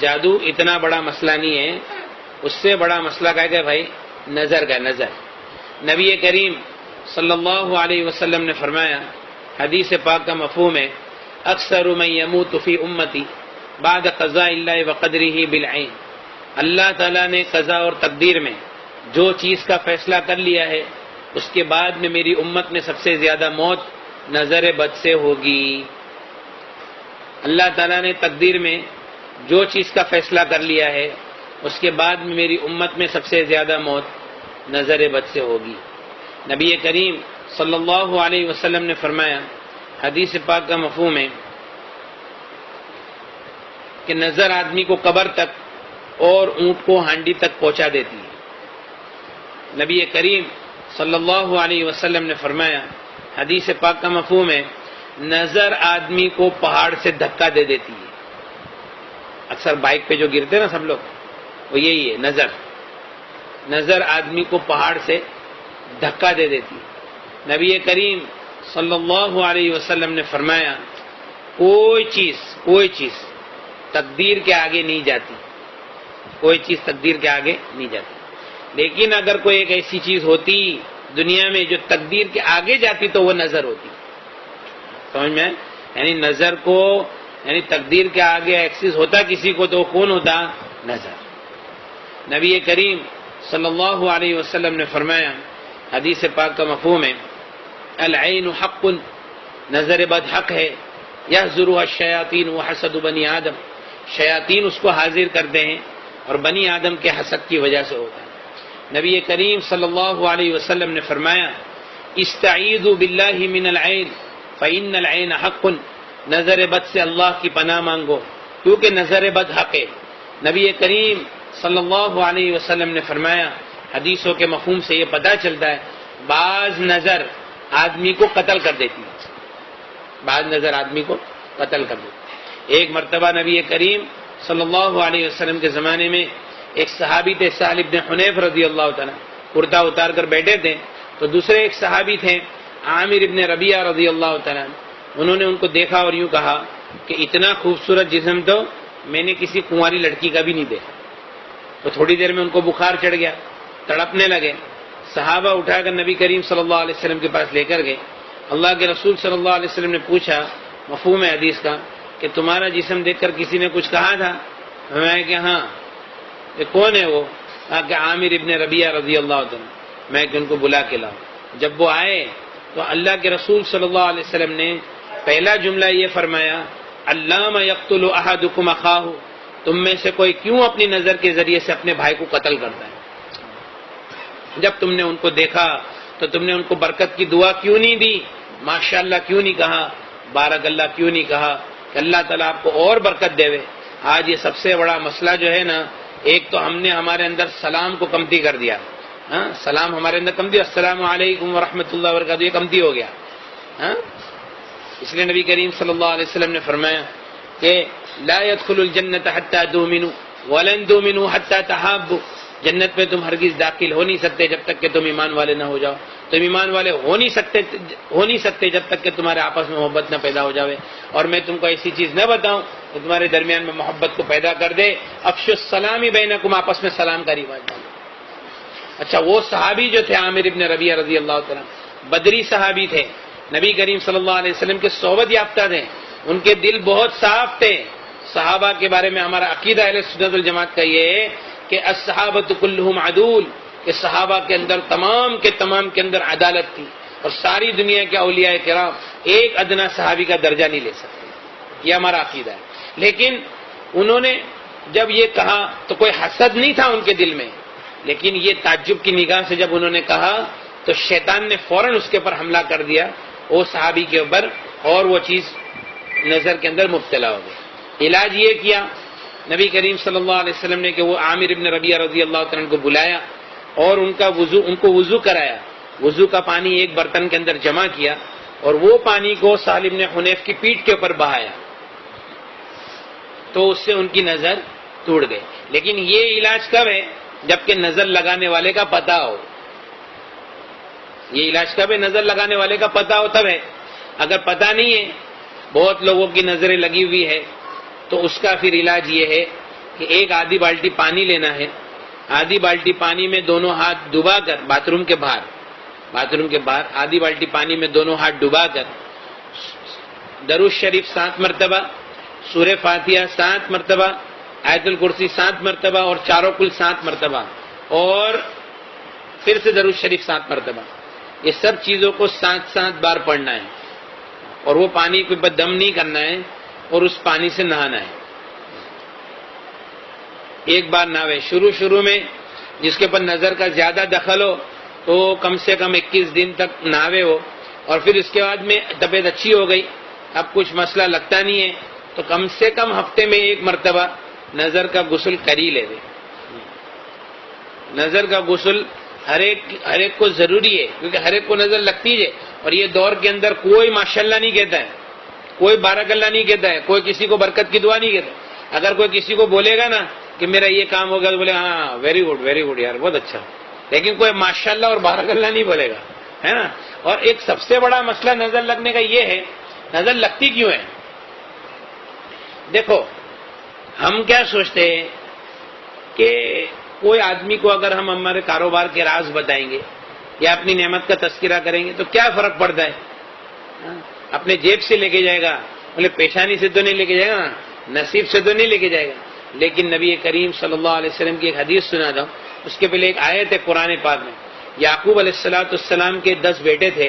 جادو اتنا بڑا مسئلہ نہیں ہے، اس سے بڑا مسئلہ کیا ہے بھائی؟ نظر کا نظر۔ نبی کریم صلی اللہ علیہ وسلم نے فرمایا، حدیث پاک کا مفہوم ہے، اکثر من یموت فی امتی بعد قضاء اللہ وقدرہ بالعین، اللہ تعالیٰ نے قضا اور تقدیر میں جو چیز کا فیصلہ کر لیا ہے اس کے بعد میں میری امت میں سب سے زیادہ موت نظر بد سے ہوگی۔ اللہ تعالیٰ نے تقدیر میں جو چیز کا فیصلہ کر لیا ہے اس کے بعد میں میری امت میں سب سے زیادہ موت نظر بد سے ہوگی۔ نبی کریم صلی اللہ علیہ وسلم نے فرمایا، حدیث پاک کا مفہوم ہے کہ نظر آدمی کو قبر تک اور اونٹ کو ہانڈی تک پہنچا دیتی ہے۔ نبی کریم صلی اللہ علیہ وسلم نے فرمایا، حدیث پاک کا مفہوم ہے، نظر آدمی کو پہاڑ سے دھکا دے دیتی ہے۔ اکثر بائک پہ جو گرتے ہیں نا سب لوگ، وہ یہی ہے، نظر آدمی کو پہاڑ سے دھکا دے دیتی ہے۔ نبی کریم صلی اللہ علیہ وسلم نے فرمایا، کوئی چیز تقدیر کے آگے نہیں جاتی، کوئی چیز تقدیر کے آگے نہیں جاتی، لیکن اگر کوئی ایک ایسی چیز ہوتی دنیا میں جو تقدیر کے آگے جاتی تو وہ نظر ہوتی۔ سمجھ میں؟ یعنی نظر کو، یعنی تقدیر کے آگے ایکسس ہوتا کسی کو تو کون ہوتا؟ نظر۔ نبی کریم صلی اللہ علیہ وسلم نے فرمایا، حدیث پاک کا مفہوم ہے، العین حق، نظر بد حق ہے، یحضرها الشیاطین وحسد بنی آدم، شیاطین اس کو حاضر کرتے ہیں اور بنی آدم کے حسد کی وجہ سے ہوتا ہے۔ نبی کریم صلی اللہ علیہ وسلم نے فرمایا، استعیذوا باللہ من العین فإن العین حق، نظر بد سے اللہ کی پناہ مانگو کیونکہ نظر بد حق ہے۔ نبی کریم صلی اللہ علیہ وسلم نے فرمایا، حدیثوں کے مفہوم سے یہ پتہ چلتا ہے، بعض نظر آدمی کو قتل کر دیتی ہے، بعض نظر آدمی کو قتل کر دیتی ہے۔ ایک مرتبہ نبی کریم صلی اللہ علیہ وسلم کے زمانے میں ایک صحابی تھے، سہل بن حنیف رضی اللہ تعالیٰ، کرتا اتار کر بیٹھے تھے، تو دوسرے ایک صحابی تھے عامر ابن ربیعہ رضی اللہ تعالیٰ، انہوں نے ان کو دیکھا اور یوں کہا کہ اتنا خوبصورت جسم تو میں نے کسی کنواری لڑکی کا بھی نہیں دیکھا۔ تو تھوڑی دیر میں ان کو بخار چڑھ گیا، تڑپنے لگے، صحابہ اٹھا کر نبی کریم صلی اللہ علیہ وسلم کے پاس لے کر گئے۔ اللہ کے رسول صلی اللہ علیہ وسلم نے پوچھا، مفہوم ہے حدیث کا، کہ تمہارا جسم دیکھ کر کسی نے کچھ کہا تھا؟ میں کہ ہاں۔ کہ کون ہے وہ؟ کہا کہ عامر ابن ربیعہ رضی اللہ عنہ۔ میں کہ ان کو بلا کے لاؤ۔ جب وہ آئے تو اللہ کے رسول صلی اللہ علیہ وسلم نے پہلا جملہ یہ فرمایا، علامہ یقتل احدکم اخاہ، تم میں سے کوئی کیوں اپنی نظر کے ذریعے سے اپنے بھائی کو قتل کرتا ہے؟ جب تم نے ان کو دیکھا تو تم نے ان کو برکت کی دعا کیوں نہیں دی؟ ماشاءاللہ کیوں نہیں کہا؟ بارک اللہ کیوں نہیں کہا کہ اللہ تعالیٰ آپ کو اور برکت دے؟ آج یہ سب سے بڑا مسئلہ جو ہے نا، ایک تو ہم نے ہمارے اندر سلام کو کمتی کر دیا، سلام ہمارے اندر کم دیا، السلام علیکم ورحمۃ اللہ وبرکاتہ، یہ کمتی ہو گیا۔ اس لیے نبی کریم صلی اللہ علیہ وسلم نے فرمایا کہ لا يدخل الجنت حتى تؤمنوا ولن تؤمنوا حتى تحابوا، جنت میں تم ہرگز داخل ہو نہیں سکتے جب تک کہ تم ایمان والے نہ ہو جاؤ، تم ایمان والے ہو نہیں سکتے جب تک کہ تمہارے آپس میں محبت نہ پیدا ہو جاوے، اور میں تم کو ایسی چیز نہ بتاؤں کہ تمہارے درمیان میں محبت کو پیدا کر دے، افشوا السلام بینکم، آپس میں سلام کا رواج ڈالو۔ اچھا، وہ صحابی جو تھے عامر ابن ربیعہ رضی اللہ تعالیٰ، بدری صحابی تھے، نبی کریم صلی اللہ علیہ وسلم کے صحبت یافتہ تھے، ان کے دل بہت صاف تھے۔ صحابہ کے بارے میں ہمارا عقیدہ اہل سنت والجماعت کا یہ ہے کہ الصحابۃ کلھم عدول، کہ صحابہ کے اندر تمام کے اندر عدالت تھی، اور ساری دنیا کے اولیاء کرام ایک ادنا صحابی کا درجہ نہیں لے سکتے، یہ ہمارا عقیدہ ہے۔ لیکن انہوں نے جب یہ کہا تو کوئی حسد نہیں تھا ان کے دل میں، لیکن یہ تعجب کی نگاہ سے جب انہوں نے کہا تو شیطان نے فوراً اس کے اوپر حملہ کر دیا، وہ صحابی کے اوپر، اور وہ چیز نظر کے اندر مبتلا ہو گئی۔ علاج یہ کیا نبی کریم صلی اللہ علیہ وسلم نے کہ وہ عامر ابن ربیعہ رضی اللہ عنہ کو بلایا اور ان کو وضو کرایا، وضو کا پانی ایک برتن کے اندر جمع کیا اور وہ پانی کو سہل بن حنیف کی پیٹھ کے اوپر بہایا، تو اس سے ان کی نظر ٹوٹ گئی۔ لیکن یہ علاج کب ہے؟ جبکہ نظر لگانے والے کا پتہ ہو۔ یہ علاج کب ہے؟ نظر لگانے والے کا پتہ ہو تب ہے۔ اگر پتہ نہیں ہے، بہت لوگوں کی نظریں لگی ہوئی ہے، تو اس کا پھر علاج یہ ہے کہ ایک آدھی بالٹی پانی لینا ہے، آدھی بالٹی پانی میں دونوں ہاتھ ڈبا کر باتھ روم کے باہر آدھی بالٹی پانی میں دونوں ہاتھ ڈبا کر درود شریف 7 مرتبہ، سورہ فاتحہ 7 مرتبہ، آیت الکرسی 7 مرتبہ اور چاروں کل 7 مرتبہ، اور پھر سے درود شریف 7 مرتبہ، یہ سب چیزوں کو 7 بار پڑھنا ہے، اور وہ پانی کے اوپر دم نہیں کرنا ہے اور اس پانی سے نہانا ہے۔ ایک بار نہاوے، شروع میں جس کے اوپر نظر کا زیادہ دخل ہو تو کم سے کم 21 دن تک نہاوے ہو، اور پھر اس کے بعد میں طبیعت اچھی ہو گئی، اب کچھ مسئلہ لگتا نہیں ہے تو کم سے کم ہفتے میں 1 مرتبہ نظر کا غسل کر ہی لے دے۔ نظر کا غسل ہر ایک کو ضروری ہے، کیونکہ ہر ایک کو نظر لگتی ہے، اور یہ دور کے اندر کوئی ماشاءاللہ نہیں کہتا ہے، کوئی بارک اللہ نہیں کہتا ہے، کوئی کسی کو برکت کی دعا نہیں کہتا۔ اگر کوئی کسی کو بولے گا نا کہ میرا یہ کام ہو گیا تو بولے ہاں ویری گڈ یار، بہت اچھا، لیکن کوئی ماشاءاللہ اور بارک اللہ نہیں بولے گا، ہے نا۔ اور ایک سب سے بڑا مسئلہ نظر لگنے کا یہ ہے، نظر لگتی کیوں ہے؟ دیکھو، ہم کیا سوچتے ہیں کہ کوئی آدمی کو اگر ہم ہمارے کاروبار کے راز بتائیں گے یا اپنی نعمت کا تذکرہ کریں گے تو کیا فرق پڑتا ہے؟ اپنے جیب سے لے کے جائے گا، بولے پیشانی سے تو نہیں لے کے جائے گا، نصیب سے تو نہیں لے کے جائے گا۔ لیکن نبی کریم صلی اللہ علیہ وسلم کی ایک حدیث سنا دو، اس کے پہلے ایک آیت ہے قرآن پاک میں۔ یعقوب علیہ السلام کے 10 بیٹے تھے،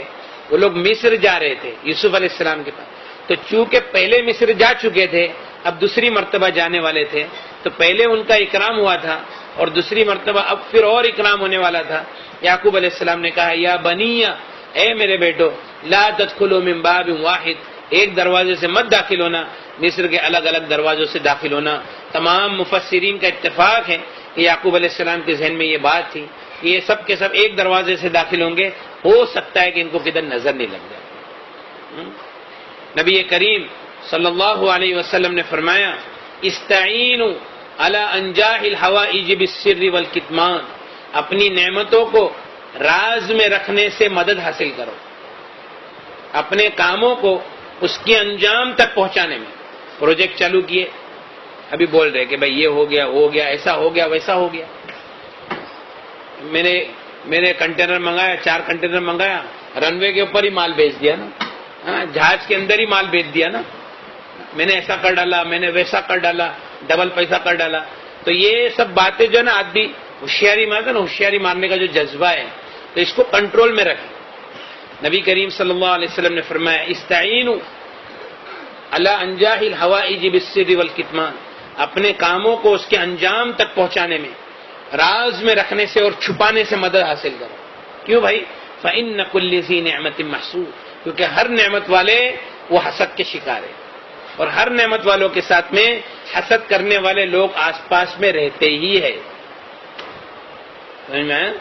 وہ لوگ مصر جا رہے تھے یوسف علیہ السلام کے پاس، تو چونکہ پہلے مصر جا چکے تھے، اب دوسری مرتبہ جانے والے تھے، تو پہلے ان کا اکرام ہوا تھا اور دوسری مرتبہ اب پھر اور اکرام ہونے والا تھا۔ یعقوب علیہ السلام نے کہا یا بنی، اے میرے بیٹو، لا تدخلوا من باب واحد، ایک دروازے سے مت داخل ہونا، مصر کے الگ الگ دروازوں سے داخل ہونا۔ تمام مفسرین کا اتفاق ہے کہ یعقوب علیہ السلام کے ذہن میں یہ بات تھی کہ یہ سب کے سب ایک دروازے سے داخل ہوں گے، ہو سکتا ہے کہ ان کو کدھر نظر نہیں لگ جائے۔ نبی کریم صلی اللہ علیہ وسلم نے فرمایا استعینوا علی انجاح الحوائج بالسر والکتمان، اپنی نعمتوں کو راز میں رکھنے سے مدد حاصل کرو، اپنے کاموں کو اس کے انجام تک پہنچانے میں۔ پروجیکٹ چالو کیے، ابھی بول رہے کہ بھائی یہ ہو گیا، ایسا ہو گیا، ویسا ہو گیا۔ میں نے کنٹینر منگایا، 4 کنٹینر منگایا، رن وے کے اوپر ہی مال بیچ دیا نا، جہاز کے اندر ہی مال بیچ دیا نا، میں نے ایسا کر ڈالا، میں نے ویسا کر ڈالا، ڈبل پیسہ کر ڈالا۔ تو یہ سب باتیں جو ہے نا، آدمی ہوشیاری مارتا نا، ہوشیاری مارنے کا جو جذبہ ہے، تو اس کو کنٹرول میں رکھیں۔ نبی کریم صلی اللہ علیہ وسلم نے فرمایا استعینوا علی انجاح الحوائج بالسر والکتمان، اپنے کاموں کو اس کے انجام تک پہنچانے میں، راز میں رکھنے سے اور چھپانے سے مدد حاصل کرو۔ کیوں بھائی؟ فإن كل ذی نعمت محسود، کیونکہ ہر نعمت والے وہ حسد کے شکار ہے، اور ہر نعمت والوں کے ساتھ میں حسد کرنے والے لوگ آس پاس میں رہتے ہی ہے۔ سمجھ میں آیا؟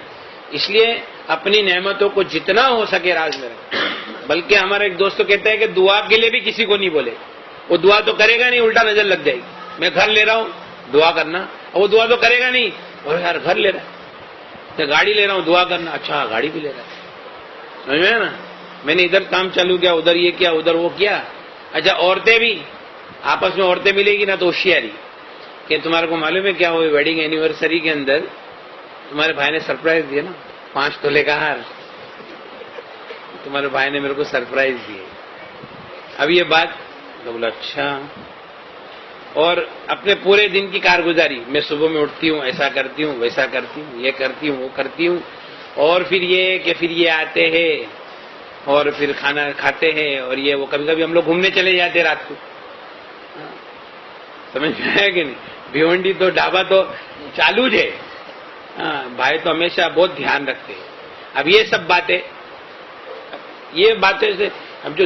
اس لیے اپنی نعمتوں کو جتنا ہو سکے راز میں رکھیں۔ بلکہ ہمارا ایک دوست کہتا ہے کہ دعا کے لیے بھی کسی کو نہیں بولے، وہ دعا تو کرے گا نہیں، الٹا نظر لگ جائے گی۔ میں گھر لے رہا ہوں، دعا کرنا، اور وہ دعا تو کرے گا نہیں، اور یار گھر لے رہا ہے، میں گاڑی لے رہا ہوں، دعا کرنا، اچھا گاڑی بھی لے رہا ہے، سمجھ میں نا؟ میں نے ادھر کام چالو کیا، ادھر یہ کیا، ادھر وہ کیا۔ اچھا عورتیں بھی آپس میں عورتیں ملے گی نا تو ہوشیاری کہ تمہارے کو معلوم ہے کیا ہوئی ویڈنگ اینیورسری کے اندر تمہارے بھائی نے سرپرائز دیا نا، 5 تولے کا ہار، تمہارے بھائی نے میرے کو سرپرائز دیے۔ اب یہ بات تو بولا اچھا، اور اپنے پورے دن کی کارگزاری، میں صبح میں اٹھتی ہوں، ایسا کرتی ہوں، ویسا کرتی ہوں، یہ کرتی ہوں، وہ کرتی ہوں، اور پھر یہ آتے ہیں اور پھر کھانا کھاتے ہیں، اور یہ وہ کبھی کبھی ہم لوگ گھومنے چلے جاتے رات کو، سمجھ میں آیا کہ نہیں؟ بھیونڈی تو ڈھابا تو چالو ہے، بھائی تو ہمیشہ بہت دھیان رکھتے ہیں۔ اب یہ سب باتیں سے اب جو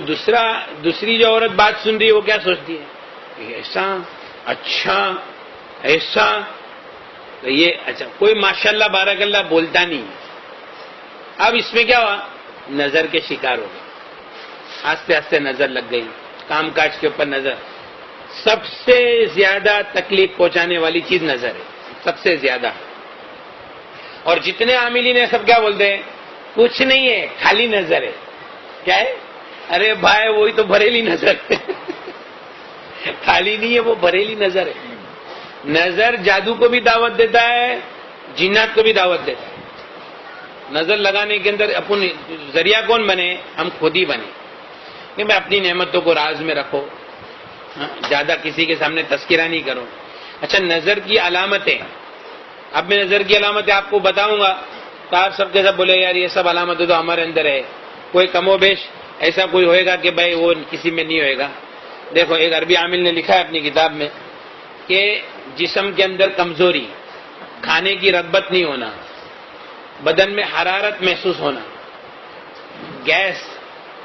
دوسری جو عورت بات سن رہی ہے وہ کیا سوچتی ہے کہ ایسا، اچھا ایسا، تو یہ اچھا کوئی ماشاءاللہ بارک اللہ بولتا نہیں۔ اب اس میں کیا ہوا؟ نظر کے شکار ہو گئے، آستے آستے نظر لگ گئی، کام کاج کے اوپر نظر۔ سب سے زیادہ تکلیف پہنچانے والی چیز نظر ہے، سب سے زیادہ۔ اور جتنے عاملین ہیں سب کیا بولتے ہیں؟ کچھ نہیں ہے، خالی نظر ہے۔ کیا ہے؟ ارے بھائی وہی تو بریلی نظر ہے، خالی نہیں ہے، وہ بریلی نظر ہے۔ نظر جادو کو بھی دعوت دیتا ہے، جنات کو بھی دعوت دیتا ہے۔ نظر لگانے کے اندر اپن ذریعہ کون بنے؟ ہم خود ہی بنے کہ میں اپنی نعمتوں کو راز میں رکھو، زیادہ کسی کے سامنے تذکرہ نہیں کرو۔ اچھا، نظر کی علامتیں، اب میں نظر کی علامتیں آپ کو بتاؤں گا تو آپ سب کے سب بولے یار یہ سب علامتیں تو ہمارے اندر ہے، کوئی کم و بیش ایسا کوئی ہوئے گا کہ بھائی وہ کسی میں نہیں ہوئے گا۔ دیکھو، ایک عربی عامل نے لکھا ہے اپنی کتاب میں کہ جسم کے اندر کمزوری، کھانے کی رغبت نہیں ہونا، بدن میں حرارت محسوس ہونا، گیس،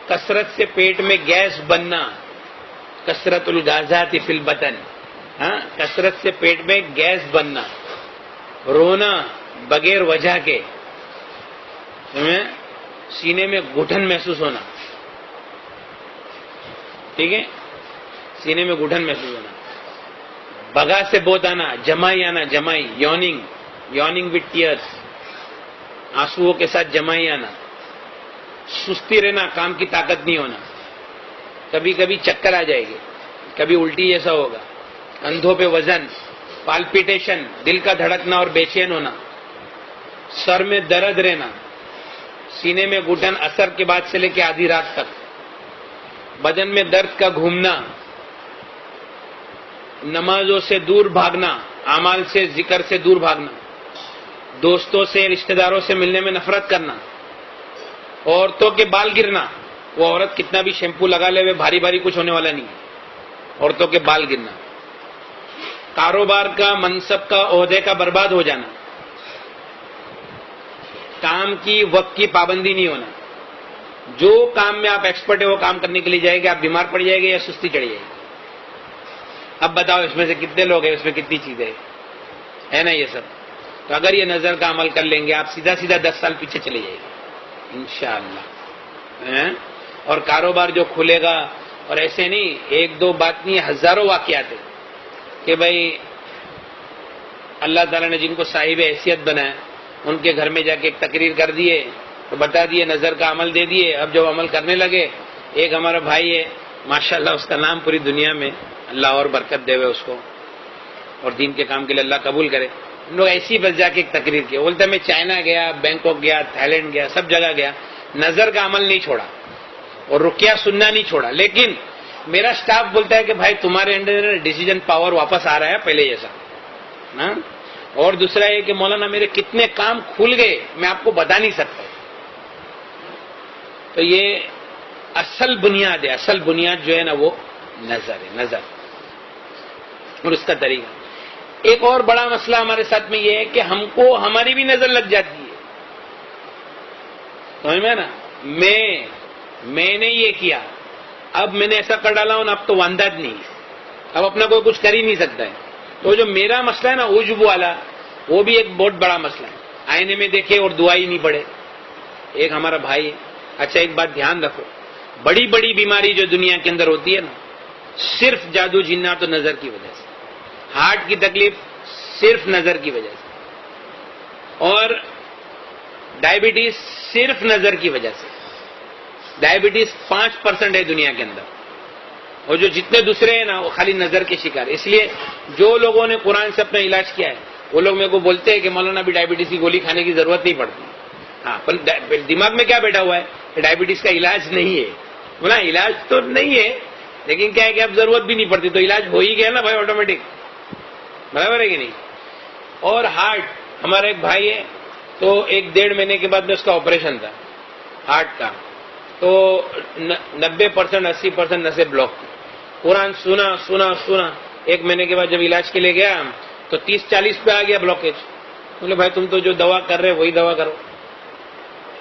کثرت سے پیٹ میں گیس بننا، کثرت الغازات فی البطن، کثرت سے پیٹ میں گیس بننا، رونا بغیر وجہ کے، سینے میں گھٹن محسوس ہونا، ٹھیک ہے، سینے میں گھٹن محسوس ہونا، بگا سے بوت آنا، جمائی آنا، جمائی، یوننگ وتھ ٹیئرس، آنسوؤں کے ساتھ جمائی آنا، سستی رہنا، کام کی طاقت نہیں ہونا، کبھی کبھی چکر آ جائے گی، کبھی الٹی جیسا ہوگا، کندھوں پہ وزن، پالپیٹیشن، دل کا دھڑکنا اور بے چین ہونا، سر میں درد رہنا، سینے میں گھٹن اثر کے بعد سے لے کے آدھی رات تک، بدن میں درد کا گھومنا، نمازوں سے دور بھاگنا، اعمال سے، ذکر سے دور بھاگنا، دوستوں سے، رشتہ داروں سے ملنے میں نفرت کرنا، عورتوں کے بال گرنا، وہ عورت کتنا بھی شیمپو لگا لے بھاری بھاری کچھ ہونے والا نہیں ہے، عورتوں کے بال گرنا، کاروبار کا، منصب کا، عہدے کا برباد ہو جانا، کام کی، وقت کی پابندی نہیں ہونا، جو کام میں آپ ایکسپرٹ ہے وہ کام کرنے کے لیے جائے گے، آپ بیمار پڑ جائے گے یا سستی چڑھ جائے گی۔ اب بتاؤ اس میں سے کتنے لوگ ہیں، اس میں کتنی چیزیں ہے نا یہ سب۔ تو اگر یہ نظر کا عمل کر لیں گے آپ سیدھا 10 سال پیچھے چلے جائے گے انشاءاللہ۔ اور کاروبار جو کھلے گا، اور ایسے نہیں ایک دو بات نہیں، ہزاروں واقعات ہیں کہ بھائی اللہ تعالیٰ نے جن کو صاحب حیثیت بنایا ان کے گھر میں جا کے ایک تقریر کر دیے تو بتا دیے، نظر کا عمل دے دیے، اب جب عمل کرنے لگے، ایک ہمارا بھائی ہے ماشاءاللہ، اس کا نام پوری دنیا میں، اللہ اور برکت دے اس کو اور دین کے کام کے لیے اللہ قبول کرے، ہم لوگ ایسی بس جا کے ایک تقریر کی، بولتا میں چائنا گیا، بینکاک گیا، تھائی لینڈ گیا، سب جگہ گیا، نظر کا عمل نہیں چھوڑا اور رقیہ سننا نہیں چھوڑا، لیکن میرا سٹاف بولتا ہے کہ بھائی تمہارے انڈر ڈیسیجن پاور واپس آ رہا ہے پہلے جیسا، اور دوسرا یہ کہ مولانا میرے کتنے کام کھل گئے میں آپ کو بتا نہیں سکتا۔ تو یہ اصل بنیاد ہے، اصل بنیاد جو ہے نا وہ نظر ہے، نظر اور اس کا طریقہ۔ ایک اور بڑا مسئلہ ہمارے ساتھ میں یہ ہے کہ ہم کو ہماری بھی نظر لگ جاتی ہے، سمجھ میں نا، میں نے یہ کیا، اب میں نے ایسا کر ڈالا ہوں، اب تو وانداد نہیں ہے، اب اپنا کوئی کچھ کر ہی نہیں سکتا ہے۔ تو جو میرا مسئلہ ہے نا عجب والا، وہ بھی ایک بہت بڑا مسئلہ ہے، آئینے میں دیکھے اور دعا ہی نہیں پڑے۔ ایک ہمارا بھائی ہے، اچھا ایک بات دھیان رکھو، بڑی بڑی بیماری جو دنیا کے اندر ہوتی ہے نا، صرف جادو جنات و نظر کی وجہ سے، ہارٹ کی تکلیف صرف نظر کی وجہ سے، اور ڈائبٹیز صرف نظر کی وجہ سے، ڈائبٹیز 5% ہے دنیا کے اندر، اور جو جتنے دوسرے ہیں نا وہ خالی نظر کے شکار۔ اس لیے جو لوگوں نے قرآن سے اپنا علاج کیا ہے وہ لوگ میرے کو بولتے ہیں کہ مولانا بھی ڈائبٹیز کی گولی کھانے کی ضرورت نہیں پڑتی۔ ہاں، پر دماغ میں کیا بیٹھا ہوا ہے کہ ڈائبٹیز کا علاج نہیں ہے، بولا علاج تو نہیں ہے لیکن کیا ہے کہ اب ضرورت بھی نہیں پڑتی، تو علاج ہو ہی گیا نا بھائی آٹومیٹک، برابر ہے کہ نہیں۔ اور ہارٹ، ہمارا ایک بھائی ہے تو 1-1.5 مہینے کے بعد میں اس کا آپریشن تھا ہارٹ کا، تو 90% 80% نسیں بلاک تھی، قرآن سنا 1 مہینے کے بعد جب علاج کے لیے گیا تو 30-40 پہ آ گیا بلاکیج۔ بولے بھائی تم تو جو دوا کر رہے وہی دوا کرو،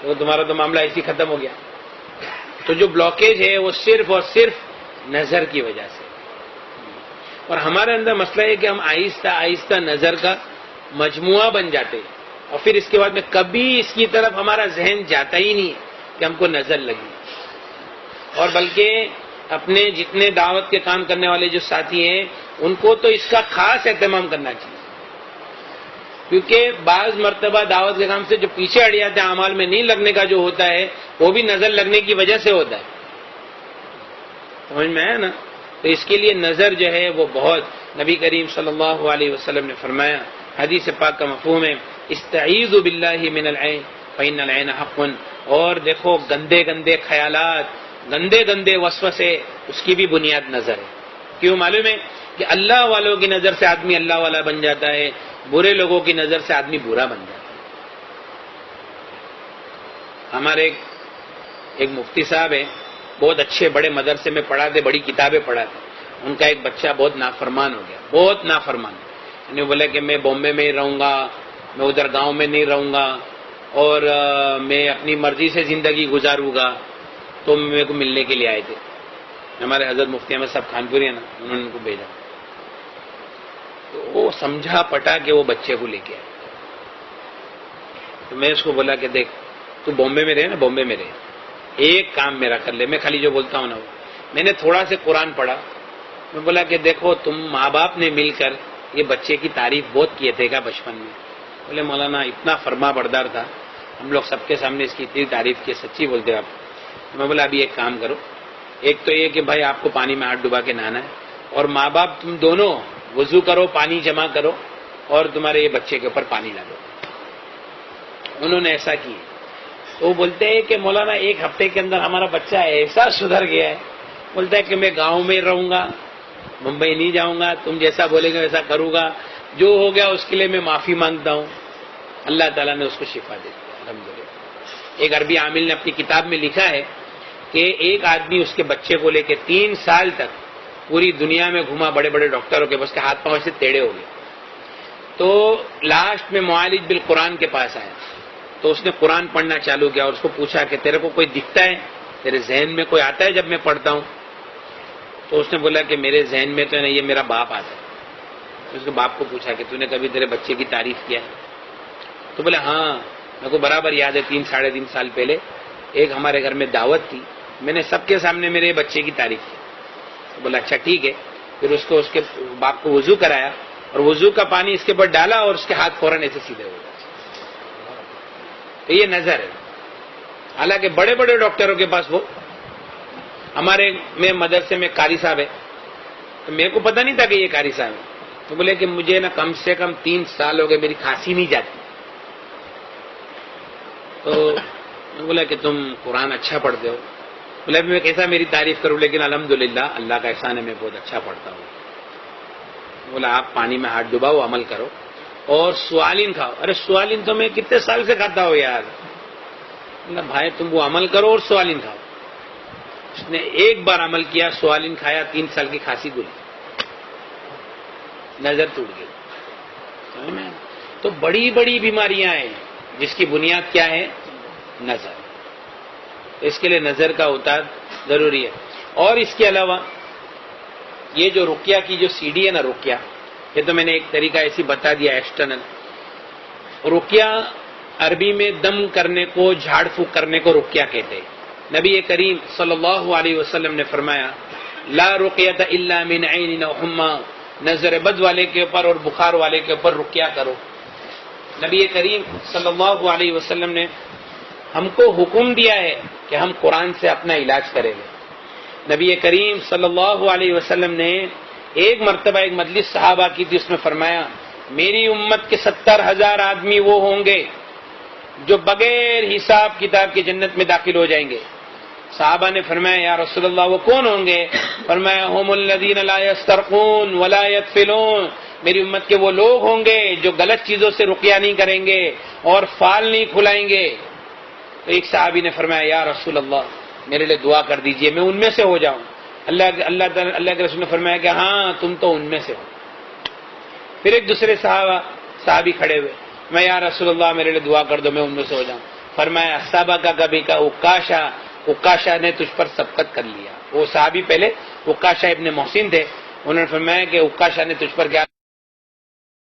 تو تمہارا تو معاملہ ایسے ہی ختم ہو گیا۔ تو جو بلاکیج ہے وہ صرف اور صرف نظر کی وجہ سے، اور ہمارے اندر مسئلہ ہے کہ ہم آہستہ آہستہ نظر کا مجموعہ بن جاتے ہیں، اور پھر اس کے بعد میں کبھی اس کی طرف ہمارا ذہن جاتا ہی نہیں کہ ہم کو نظر لگی، اور بلکہ اپنے جتنے دعوت کے کام کرنے والے جو ساتھی ہیں ان کو تو اس کا خاص اہتمام کرنا چاہیے، کیونکہ بعض مرتبہ دعوت کے کام سے جو پیچھے ہٹ جاتے ہیں، اعمال میں نہیں لگنے کا جو ہوتا ہے وہ بھی نظر لگنے کی وجہ سے ہوتا ہے، سمجھ میں ہے نا۔ تو اس کے لیے نظر جو ہے وہ بہت، نبی کریم صلی اللہ علیہ وسلم نے فرمایا، حدیث پاک کا مفہوم ہے استعیذوا باللہ من العین فإن العین حق، اور دیکھو گندے گندے خیالات، گندے گندے وسوسے، اس کی بھی بنیاد نظر ہے۔ کیوں معلوم ہے کہ اللہ والوں کی نظر سے آدمی اللہ والا بن جاتا ہے، برے لوگوں کی نظر سے آدمی برا بن جاتا ہے۔ ہمارے ایک مفتی صاحب ہیں، بہت اچھے بڑے مدرسے میں پڑھاتے، بڑی کتابیں پڑھاتے، ان کا ایک بچہ بہت نافرمان ہو گیا، بہت نافرمان، یعنی بولا کہ میں بامبے میں ہی رہوں گا، میں ادھر گاؤں میں نہیں رہوں گا، اور میں اپنی مرضی سے زندگی گزاروں گا۔ تو میرے کو ملنے کے لیے آئے تھے ہمارے حضرت مفتی احمد صاحب خانپوری ہیں نا، انہوں نے ان کو بھیجا، تو وہ سمجھا پٹا کہ وہ بچے کو لے کے آئے۔ تو میں اس کو بولا کہ دیکھ تو بامبے میں رہے نا، بامبے میں رہے، ایک کام میرا کر لے، میں خالی جو بولتا ہوں نا وہ، میں نے تھوڑا سے قرآن پڑھا، میں بولا کہ دیکھو تم ماں باپ نے مل کر یہ بچے کی تعریف بہت کیے تھے کیا بچپن میں؟ بولے مولانا اتنا فرما بردار تھا، ہم لوگ سب کے سامنے اس کی اتنی تعریف کی، سچی بولتے آپ؟ میں بولا ابھی ایک کام کرو، ایک تو یہ کہ بھائی آپ کو پانی میں ہاتھ ڈبا کے نہانا ہے، اور ماں باپ تم دونوں وضو کرو، پانی جمع کرو، اور تمہارے یہ بچے کے اوپر پانی ڈالو۔ انہوں نے ایسا کیا، تو وہ بولتے ہیں کہ مولانا ایک ہفتے کے اندر ہمارا بچہ ایسا سدھر گیا ہے، بولتا ہے کہ میں گاؤں میں رہوں گا، ممبئی نہیں جاؤں گا، تم جیسا بولے گے ویسا کروں گا، جو ہو گیا اس کے لیے میں معافی مانگتا ہوں۔ اللہ تعالیٰ نے اس کو شفا دے دیا الحمدللہ۔ ایک عربی عامل نے اپنی کتاب میں لکھا ہے کہ ایک آدمی اس کے بچے کو لے کے 3 سال تک پوری دنیا میں گھوما، بڑے بڑے ڈاکٹروں کے، بس کے ہاتھ پاؤں سے ٹیڑھے ہو گئے، تو لاسٹ میں معالج بالقرآن کے پاس آیا، تو اس نے قرآن پڑھنا چالو کیا، اور اس کو پوچھا کہ تیرے کو کوئی دکھتا ہے، تیرے ذہن میں کوئی آتا ہے جب میں پڑھتا ہوں؟ تو اس نے بولا کہ میرے ذہن میں تو ہے نا یہ میرا باپ آتا ہے۔ اس کے باپ کو پوچھا کہ تو نے کبھی تیرے بچے کی تعریف کیا ہے؟ تو بولے ہاں میرے کو برابر یاد ہے، 3 ساڑھے 3 سال پہلے ایک ہمارے گھر میں دعوت تھی، میں نے سب کے سامنے میرے بچے کی تعریف کی۔ تو بولا اچھا ٹھیک ہے، پھر اس کے باپ کو وضو کرایا، اور وضو کا پانی اس کے اوپر ڈالا، اور اس کے ہاتھ فوراً ایسے سیدھے ہو گئے۔ تو یہ نظر ہے، حالانکہ بڑے بڑے ڈاکٹروں کے پاس وہ، ہمارے میں مدرسے میں قاری صاحب ہے، تو میرے کو پتہ نہیں تھا کہ یہ قاری صاحب ہے، تو بولے کہ مجھے نا کم سے کم 3 سال ہو گئے میری کھانسی نہیں جاتی، تو میں بولا کہ تم قرآن اچھا پڑھتے ہو، بولا میں کیسا میری تعریف کروں، لیکن الحمدللہ اللہ کا احسان ہے میں بہت اچھا پڑھتا ہوں۔ بولا آپ پانی میں ہاتھ ڈباؤ، عمل کرو، اور سوالین کھاؤ۔ ارے سوالین تو میں کتنے سال سے کھاتا ہوں یار۔ بولا بھائی تم وہ عمل کرو اور سوالین کھاؤ۔ اس نے ایک بار عمل کیا، سوالین کھایا، 3 سال کی کھانسی گلی، نظر ٹوٹ گئی۔ تو بڑی بڑی بیماریاں ہیں جس کی بنیاد کیا ہے؟ نظر۔ اس کے لیے نظر کا اتار ضروری ہے۔ اور اس کے علاوہ یہ جو رقیہ کی جو CD ہے نا، رقیہ، یہ تو میں نے ایک طریقہ ایسی بتا دیا ایکسٹرنل۔ رقیہ عربی میں دم کرنے کو، جھاڑ پھونک کرنے کو رقیہ کہتے ہیں۔ نبی کریم صلی اللہ علیہ وسلم نے فرمایا لا رقیۃ الا من عین او حمى، نظر بد والے کے اوپر اور بخار والے کے اوپر رقیہ کرو۔ نبی کریم صلی اللہ علیہ وسلم نے ہم کو حکم دیا ہے کہ ہم قرآن سے اپنا علاج کریں گے۔ نبی کریم صلی اللہ علیہ وسلم نے ایک مرتبہ ایک مجلس صحابہ کی تھی، اس میں فرمایا میری امت کے 70,000 آدمی وہ ہوں گے جو بغیر حساب کتاب کی جنت میں داخل ہو جائیں گے۔ صحابہ نے فرمایا یا رسول اللہ وہ کون ہوں گے؟ فرمایا هم الذین لا یسترقون ولا یدفلون، میری امت کے وہ لوگ ہوں گے جو غلط چیزوں سے رقیہ نہیں کریں گے اور فال نہیں کھلائیں گے۔ تو ایک صحابی نے فرمایا یا رسول اللہ میرے لیے دعا کر دیجئے میں ان میں سے ہو جاؤں۔ اللہ کے رسول نے فرمایا کہ ہاں تم تو ان میں سے ہو۔ پھر ایک دوسرے صحابی کھڑے ہوئے، میں یا رسول اللہ میرے لیے دعا کر دو میں ان میں سے ہو جاؤں۔ فرمایا صحابہ کا کبھی کا عکاشہ نے تجھ پر سبقت کر لیا۔ وہ صحابی پہلے عکاشہ ابن محسن تھے، انہوں نے فرمایا کہ عکاشہ نے تجھ پر کیا